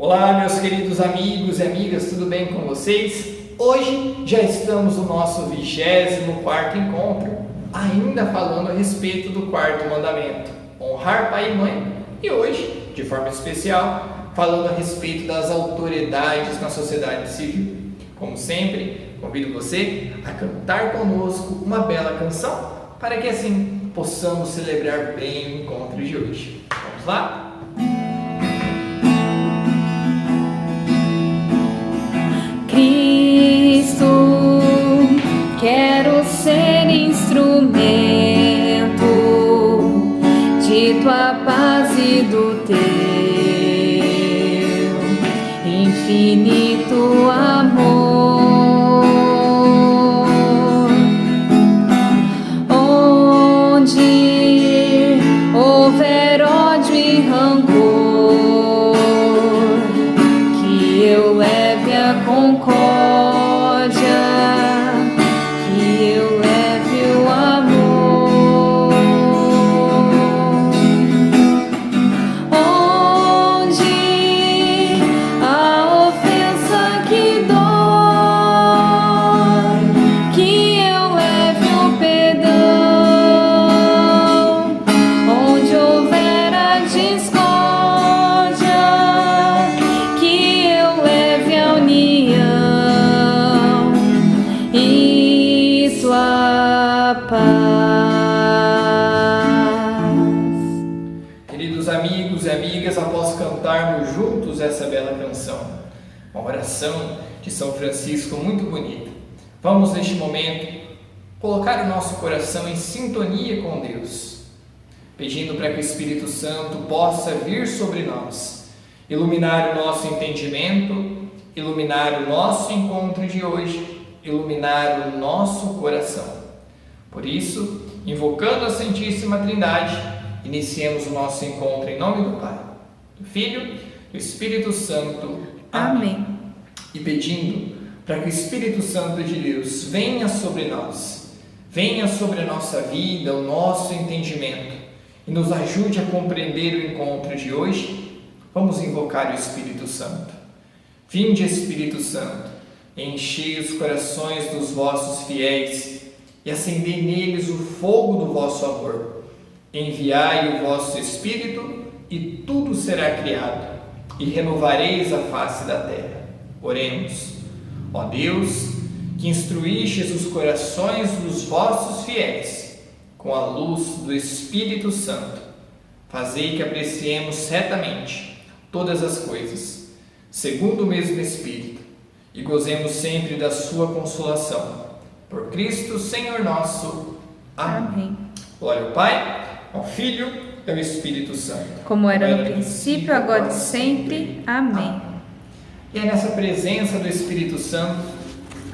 Olá, meus queridos amigos e amigas, tudo bem com vocês? Hoje já estamos no nosso 24º encontro, ainda falando a respeito do quarto mandamento, honrar pai e mãe, e hoje, de forma especial, falando a respeito das autoridades na sociedade civil. Como sempre, convido você a cantar conosco uma bela canção, para que assim possamos celebrar bem o encontro de hoje. Vamos lá? Cristo, quero ser instrumento de tua paz e do teu infinito amor. Onde houver ódio e rancor, que eu leve a concórdia, que eu leve o amor. Onde a ofensa que dói, que eu leve o perdão. Onde houver a discórdia, que eu leve a união e tua paz. Queridos amigos e amigas, após cantarmos juntos essa bela canção, uma oração de São Francisco muito bonita, vamos neste momento colocar o nosso coração em sintonia com Deus, pedindo para que o Espírito Santo possa vir sobre nós, iluminar o nosso entendimento, iluminar o nosso encontro de hoje, iluminar o nosso coração. Por isso, invocando a Santíssima Trindade, iniciemos o nosso encontro em nome do Pai, do Filho, do Espírito Santo. Amém. E pedindo para que o Espírito Santo de Deus venha sobre nós, venha sobre a nossa vida, o nosso entendimento e nos ajude a compreender o encontro de hoje, vamos invocar o Espírito Santo. Vinde, Espírito Santo, enchei os corações dos vossos fiéis e acendei neles o fogo do vosso amor. Enviai o vosso Espírito e tudo será criado, e renovareis a face da terra. Oremos. Ó Deus, que instruístes os corações dos vossos fiéis com a luz do Espírito Santo, fazei que apreciemos certamente todas as coisas, segundo o mesmo Espírito, e gozemos sempre da sua consolação. Por Cristo, Senhor nosso. Amém. Amém. Glória ao Pai, ao Filho e ao Espírito Santo. Como era no princípio, agora e sempre. Amém. E é nessa presença do Espírito Santo,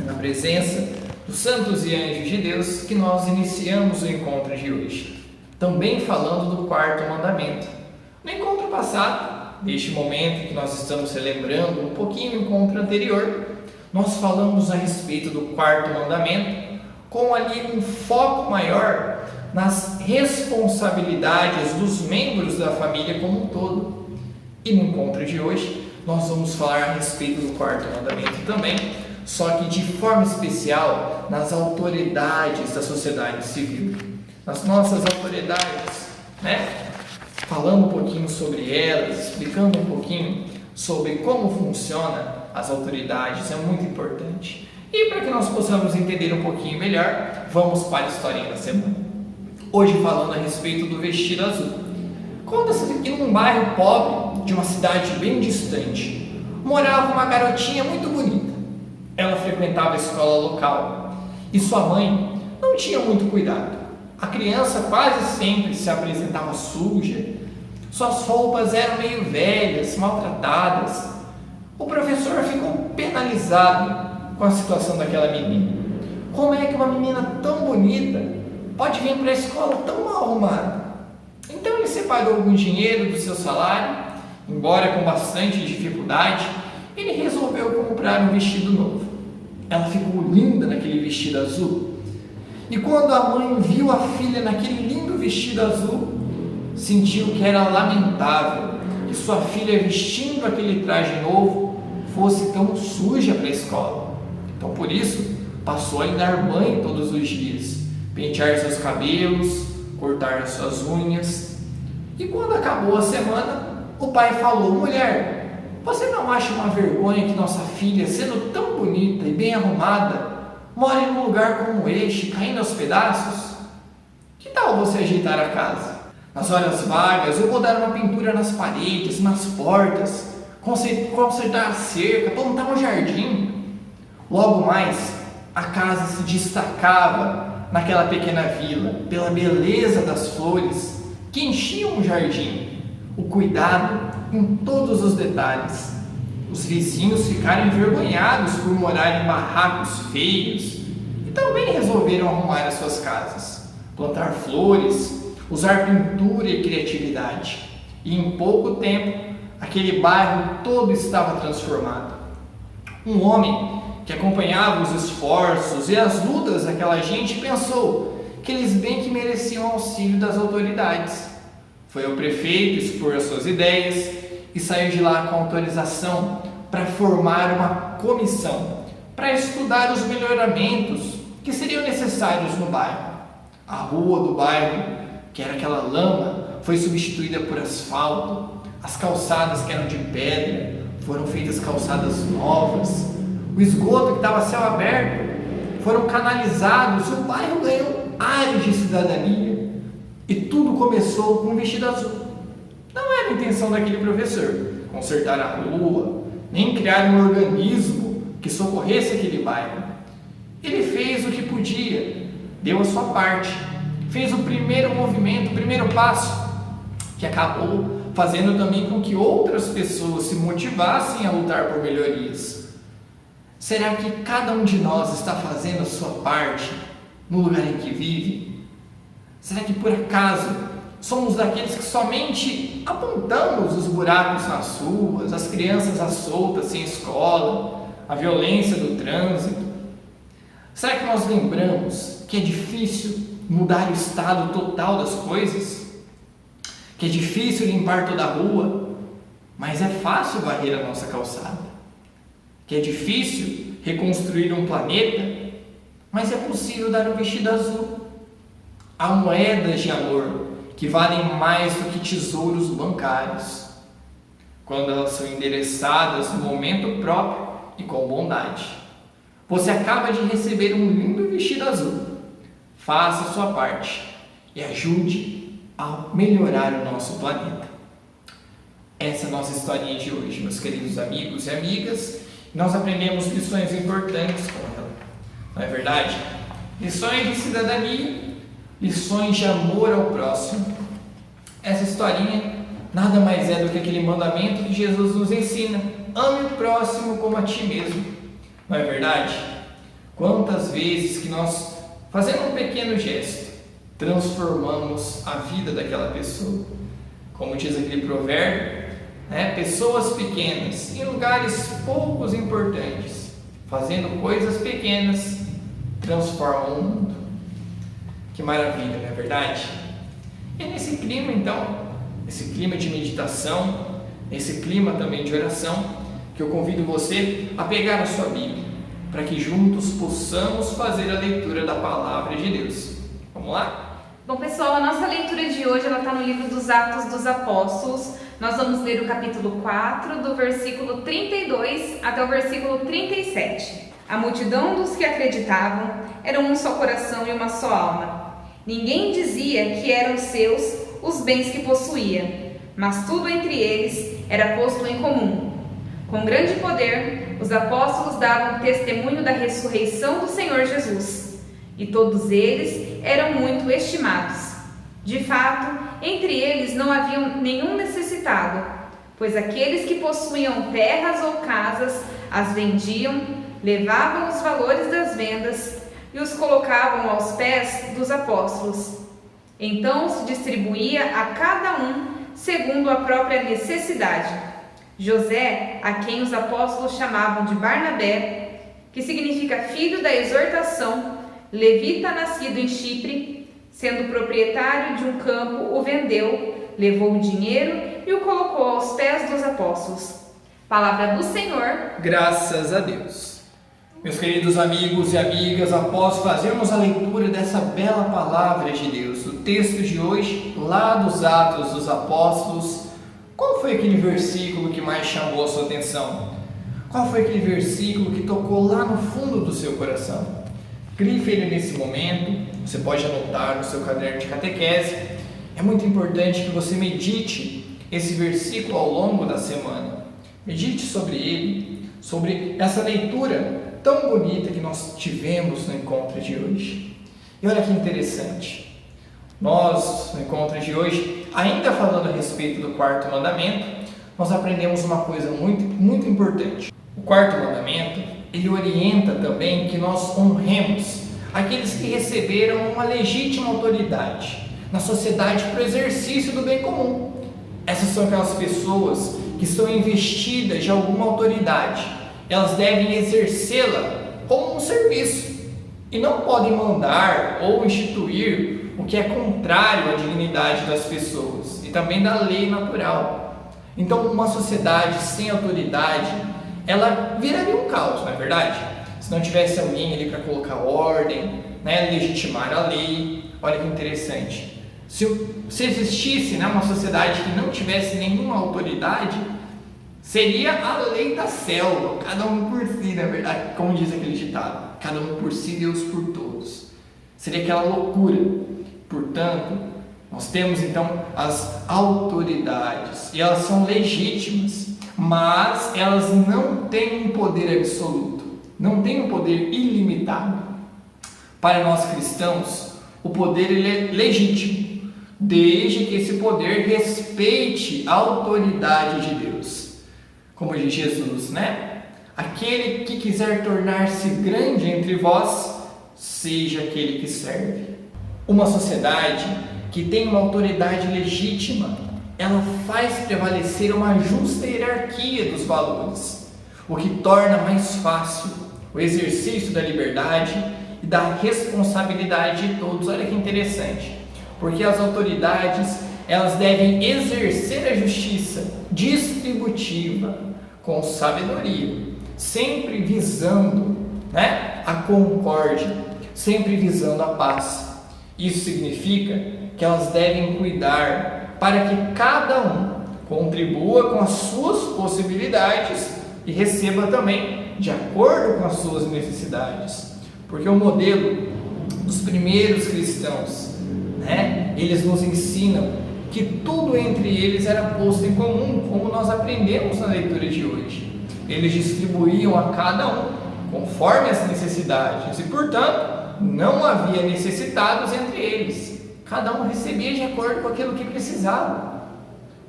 na presença dos santos e anjos de Deus, que nós iniciamos o encontro de hoje. Também falando do quarto mandamento. No encontro passado, neste momento que nós estamos relembrando um pouquinho o encontro anterior, nós falamos a respeito do quarto mandamento, com ali um foco maior nas responsabilidades dos membros da família como um todo. E no encontro de hoje, nós vamos falar a respeito do quarto mandamento também, só que de forma especial nas autoridades da sociedade civil, nas nossas autoridades, falando um pouquinho sobre elas, explicando um pouquinho sobre como funciona as autoridades, é muito importante. E para que nós possamos entender um pouquinho melhor, vamos para a historinha da semana. Hoje falando a respeito do vestido azul. Conta-se que num bairro pobre de uma cidade bem distante, morava uma garotinha muito bonita. Ela frequentava a escola local e sua mãe não tinha muito cuidado. A criança quase sempre se apresentava suja, suas roupas eram meio velhas, maltratadas. O professor ficou penalizado com a situação daquela menina. Como é que uma menina tão bonita pode vir para a escola tão mal arrumada? Então ele separou algum dinheiro do seu salário, embora com bastante dificuldade, ele resolveu comprar um vestido novo. Ela ficou linda naquele vestido azul. E quando a mãe viu a filha naquele lindo vestido azul, sentiu que era lamentável que sua filha, vestindo aquele traje novo, fosse tão suja para a escola. Então, por isso, passou a lhe dar banho todos os dias, pentear seus cabelos, cortar suas unhas. E quando acabou a semana, o pai falou: mulher, você não acha uma vergonha que nossa filha, sendo tão bonita e bem arrumada, more num lugar como este, caindo aos pedaços? Que tal você ajeitar a casa? Nas horas vagas, eu vou dar uma pintura nas paredes, nas portas, consertar a cerca, plantar um jardim. Logo mais, a casa se destacava naquela pequena vila pela beleza das flores que enchiam o jardim, o cuidado em todos os detalhes. Os vizinhos ficaram envergonhados por morar em barracos feios e também resolveram arrumar as suas casas, plantar flores, usar pintura e criatividade. E em pouco tempo, aquele bairro todo estava transformado. Um homem que acompanhava os esforços e as lutas daquela gente pensou que eles bem que mereciam auxílio das autoridades. Foi ao prefeito expor as suas ideias e saiu de lá com autorização para formar uma comissão para estudar os melhoramentos que seriam necessários no bairro. A rua do bairro, que era aquela lama, foi substituída por asfalto. As calçadas que eram de pedra foram feitas calçadas novas. O esgoto que estava a céu aberto foram canalizados. O bairro ganhou ares de cidadania. E tudo começou com um vestido azul. Não era a intenção daquele professor consertar a rua, nem criar um organismo que socorresse aquele bairro. Ele fez o que podia, deu a sua parte, fez o primeiro movimento, o primeiro passo, que acabou fazendo também com que outras pessoas se motivassem a lutar por melhorias. Será que cada um de nós está fazendo a sua parte no lugar em que vive? Será que por acaso somos daqueles que somente apontamos os buracos nas ruas, as crianças à solta sem escola, a violência do trânsito? Será que nós lembramos que é difícil mudar o estado total das coisas? Que é difícil limpar toda a rua, mas é fácil varrer a nossa calçada? Que é difícil reconstruir um planeta, mas é possível dar um vestido azul? Há moedas de amor que valem mais do que tesouros bancários, quando elas são endereçadas no momento próprio e com bondade. Você acaba de receber um lindo vestido azul. Faça a sua parte e ajude a melhorar o nosso planeta. Essa é a nossa historinha de hoje, meus queridos amigos e amigas. Nós aprendemos lições importantes com ela, não é verdade? Lições de cidadania, lições de amor ao próximo. Essa historinha nada mais é do que aquele mandamento que Jesus nos ensina: ame o próximo como a ti mesmo. Não é verdade? Quantas vezes que nós, fazendo um pequeno gesto, transformamos a vida daquela pessoa? Como diz aquele provérbio, pessoas pequenas em lugares poucos importantes, fazendo coisas pequenas, transformam o mundo. Que maravilha, não é verdade? E nesse clima, então, esse clima de meditação, esse clima também de oração, que eu convido você a pegar a sua Bíblia, para que juntos possamos fazer a leitura da Palavra de Deus. Vamos lá? Bom, pessoal, a nossa leitura de hoje está no livro dos Atos dos Apóstolos. Nós vamos ler o capítulo 4, do versículo 32 até o versículo 37. A multidão dos que acreditavam era um só coração e uma só alma. Ninguém dizia que eram seus os bens que possuía, mas tudo entre eles era posto em comum. Com grande poder, os apóstolos davam testemunho da ressurreição do Senhor Jesus, e todos eles eram muito estimados. De fato, entre eles não havia nenhum necessitado, pois aqueles que possuíam terras ou casas as vendiam, levavam os valores das vendas e os colocavam aos pés dos apóstolos. Então se distribuía a cada um segundo a própria necessidade. José, a quem os apóstolos chamavam de Barnabé, que significa filho da exortação, levita nascido em Chipre, sendo proprietário de um campo, o vendeu, levou o dinheiro e o colocou aos pés dos apóstolos. Palavra do Senhor. Graças a Deus. Meus queridos amigos e amigas, após fazermos a leitura dessa bela palavra de Deus, o texto de hoje, lá dos Atos dos Apóstolos, qual foi aquele versículo que mais chamou a sua atenção? Qual foi aquele versículo que tocou lá no fundo do seu coração? Grife ele nesse momento, você pode anotar no seu caderno de catequese. É muito importante que você medite esse versículo ao longo da semana. Medite sobre ele, sobre essa leitura tão bonita que nós tivemos no encontro de hoje. E olha que interessante, nós no encontro de hoje, ainda falando a respeito do quarto mandamento, nós aprendemos uma coisa muito importante. O quarto mandamento, ele orienta também que nós honremos aqueles que receberam uma legítima autoridade na sociedade para o exercício do bem comum. Essas são aquelas pessoas que estão investidas de alguma autoridade. Elas devem exercê-la como um serviço e não podem mandar ou instituir o que é contrário à dignidade das pessoas e também da lei natural. Então, uma sociedade sem autoridade, ela viraria um caos, não é verdade? Se não tivesse alguém ali para colocar ordem, legitimar a lei. Olha que interessante. Se existisse uma sociedade que não tivesse nenhuma autoridade, seria a lei da selva, cada um por si, na verdade, como diz aquele ditado, cada um por si, Deus por todos. Seria aquela loucura. Portanto, nós temos então as autoridades, e elas são legítimas, mas elas não têm um poder absoluto, não têm um poder ilimitado. Para nós cristãos, o poder ele é legítimo, desde que esse poder respeite a autoridade de Deus. Como diz Jesus, Aquele que quiser tornar-se grande entre vós, seja aquele que serve. Uma sociedade que tem uma autoridade legítima, ela faz prevalecer uma justa hierarquia dos valores, o que torna mais fácil o exercício da liberdade e da responsabilidade de todos. Olha que interessante, porque as autoridades, elas devem exercer a justiça distributiva com sabedoria, sempre visando a concórdia, sempre visando a paz. Isso significa que elas devem cuidar para que cada um contribua com as suas possibilidades e receba também de acordo com as suas necessidades. Porque o modelo dos primeiros cristãos, eles nos ensinam que tudo entre eles era posto em comum, como nós aprendemos na leitura de hoje. Eles distribuíam a cada um conforme as necessidades e, portanto, não havia necessitados entre eles. Cada um recebia de acordo com aquilo que precisava.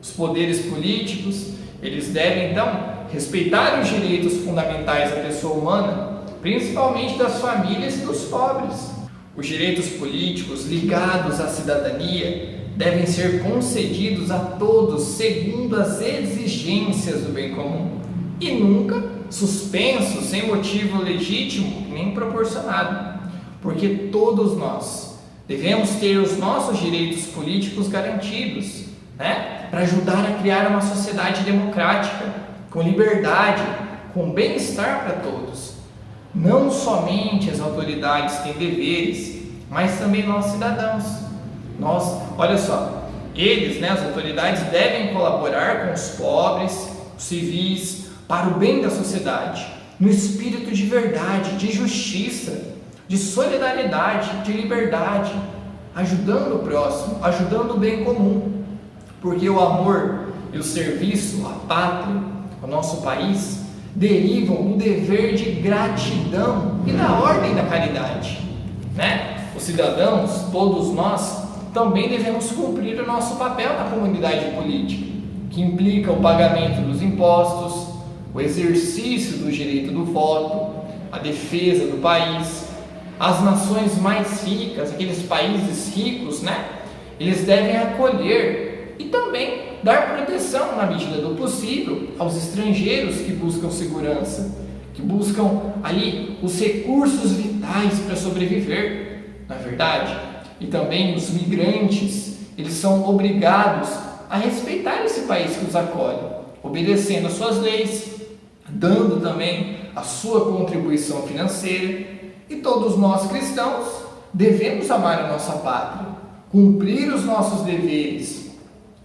Os poderes políticos, eles devem, então, respeitar os direitos fundamentais da pessoa humana, principalmente das famílias e dos pobres. Os direitos políticos ligados à cidadania devem ser concedidos a todos segundo as exigências do bem comum e nunca suspensos sem motivo legítimo nem proporcionado, porque todos nós devemos ter os nossos direitos políticos garantidos, para ajudar a criar uma sociedade democrática, com liberdade, com bem-estar para todos. Não somente as autoridades têm deveres, mas também nós cidadãos. Olha só, eles, as autoridades devem colaborar com os pobres, os civis, para o bem da sociedade, no espírito de verdade, de justiça, de solidariedade, de liberdade, ajudando o próximo, ajudando o bem comum, porque o amor e o serviço à pátria, ao nosso país, derivam do dever de gratidão e da ordem da caridade, Os cidadãos, todos nós, também devemos cumprir o nosso papel na comunidade política, que implica o pagamento dos impostos, o exercício do direito do voto, a defesa do país. As nações mais ricas, aqueles países ricos, eles devem acolher e também dar proteção, na medida do possível, aos estrangeiros que buscam segurança, que buscam ali os recursos vitais para sobreviver, não é verdade? E também os migrantes, eles são obrigados a respeitar esse país que os acolhe, obedecendo às suas leis, dando também a sua contribuição financeira. E todos nós cristãos devemos amar a nossa pátria, cumprir os nossos deveres,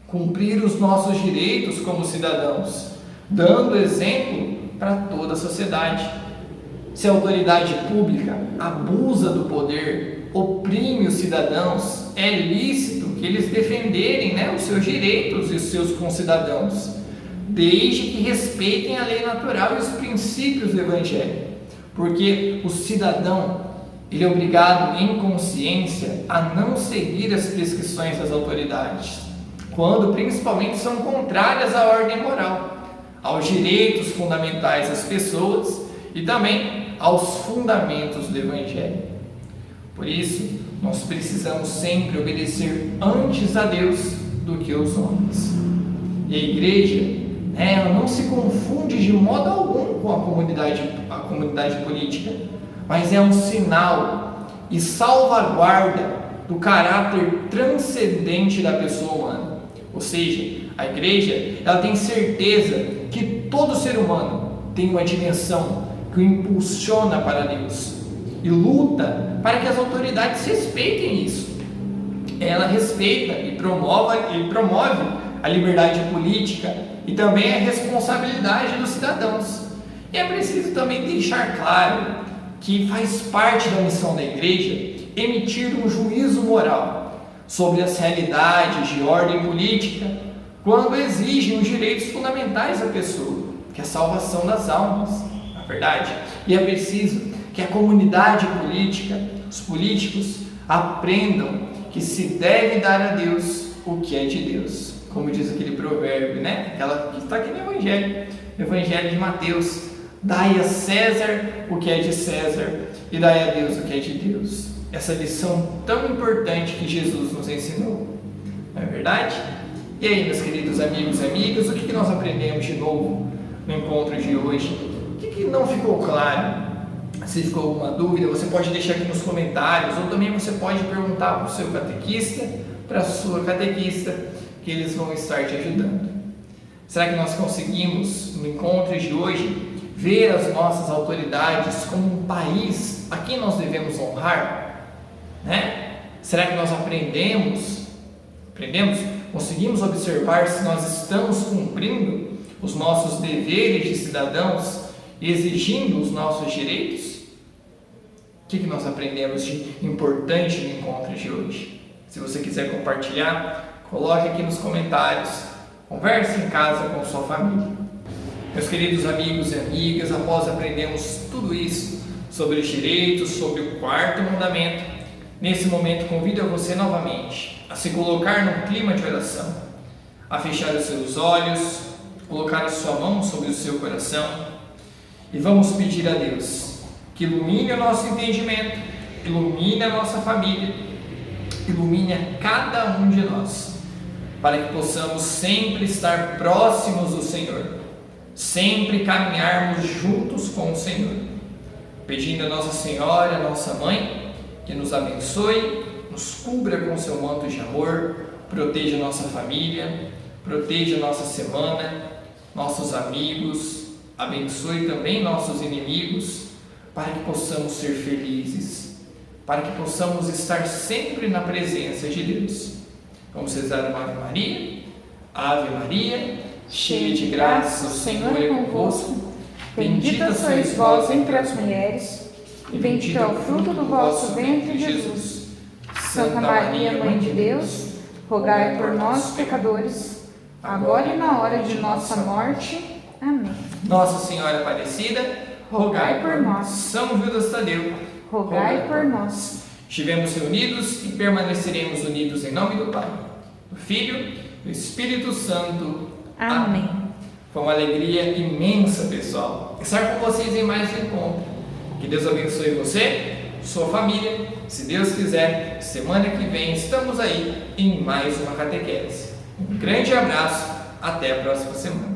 cumprir os nossos direitos como cidadãos, dando exemplo para toda a sociedade. Se a autoridade pública abusa do poder, oprime os cidadãos, é lícito que eles defenderem, os seus direitos e os seus concidadãos, desde que respeitem a lei natural e os princípios do Evangelho. Porque o cidadão, ele é obrigado em consciência a não seguir as prescrições das autoridades, quando principalmente são contrárias à ordem moral, aos direitos fundamentais das pessoas e também aos fundamentos do Evangelho. Por isso, nós precisamos sempre obedecer antes a Deus do que aos homens. E a igreja, ela não se confunde de modo algum com a comunidade política, mas é um sinal e salvaguarda do caráter transcendente da pessoa humana. Ou seja, a igreja, ela tem certeza que todo ser humano tem uma dimensão que o impulsiona para Deus e luta para que as autoridades respeitem isso. Ela respeita e promove a liberdade política e também a responsabilidade dos cidadãos. E é preciso também deixar claro que faz parte da missão da igreja emitir um juízo moral sobre as realidades de ordem política quando exigem os direitos fundamentais da pessoa, que é a salvação das almas, na verdade. E é preciso que a comunidade política, os políticos, aprendam que se deve dar a Deus o que é de Deus, como diz aquele provérbio, aquela que está aqui no Evangelho de Mateus: dai a César o que é de César e dai a Deus o que é de Deus. Essa lição tão importante que Jesus nos ensinou, não é verdade? E aí, meus queridos amigos e amigas, o que nós aprendemos de novo no encontro de hoje? O que não ficou claro? Se ficou alguma dúvida, você pode deixar aqui nos comentários, ou também você pode perguntar para o seu catequista, para a sua catequista, que eles vão estar te ajudando. Será que nós conseguimos, no encontro de hoje, ver as nossas autoridades como um país a quem nós devemos honrar? Será que nós aprendemos? Conseguimos observar se nós estamos cumprindo os nossos deveres de cidadãos, exigindo os nossos direitos? O que nós aprendemos de importante no encontro de hoje? Se você quiser compartilhar, coloque aqui nos comentários, converse em casa com sua família. Meus queridos amigos e amigas, após aprendermos tudo isso sobre os direitos, sobre o quarto mandamento, nesse momento convido a você novamente a se colocar num clima de oração, a fechar os seus olhos, colocar a sua mão sobre o seu coração e vamos pedir a Deus que ilumine o nosso entendimento, ilumine a nossa família, ilumine a cada um de nós, para que possamos sempre estar próximos do Senhor, sempre caminharmos juntos com o Senhor, pedindo a Nossa Senhora, a nossa Mãe, que nos abençoe, nos cubra com seu manto de amor, proteja nossa família, proteja nossa semana, nossos amigos, abençoe também nossos inimigos, para que possamos ser felizes, para que possamos estar sempre na presença de Deus. Vamos rezar uma Ave Maria. Ave Maria, cheia de graça, o Senhor é convosco. Bendita sois vós entre as mulheres, e bendito é o fruto do vosso ventre, Jesus. Santa Maria, Mãe de Deus, rogai por nós, pecadores, agora e na hora de nossa morte. Amém. Nossa Senhora Aparecida, rogai por nós. São Judas Tadeu, rogai por nós. Estivemos reunidos e permaneceremos unidos em nome do Pai, do Filho, do Espírito Santo. Amém. Foi uma alegria imensa, pessoal, estar com vocês em mais um encontro. Que Deus abençoe você, sua família. Se Deus quiser, semana que vem estamos aí em mais uma catequese. Um grande abraço, até a próxima semana.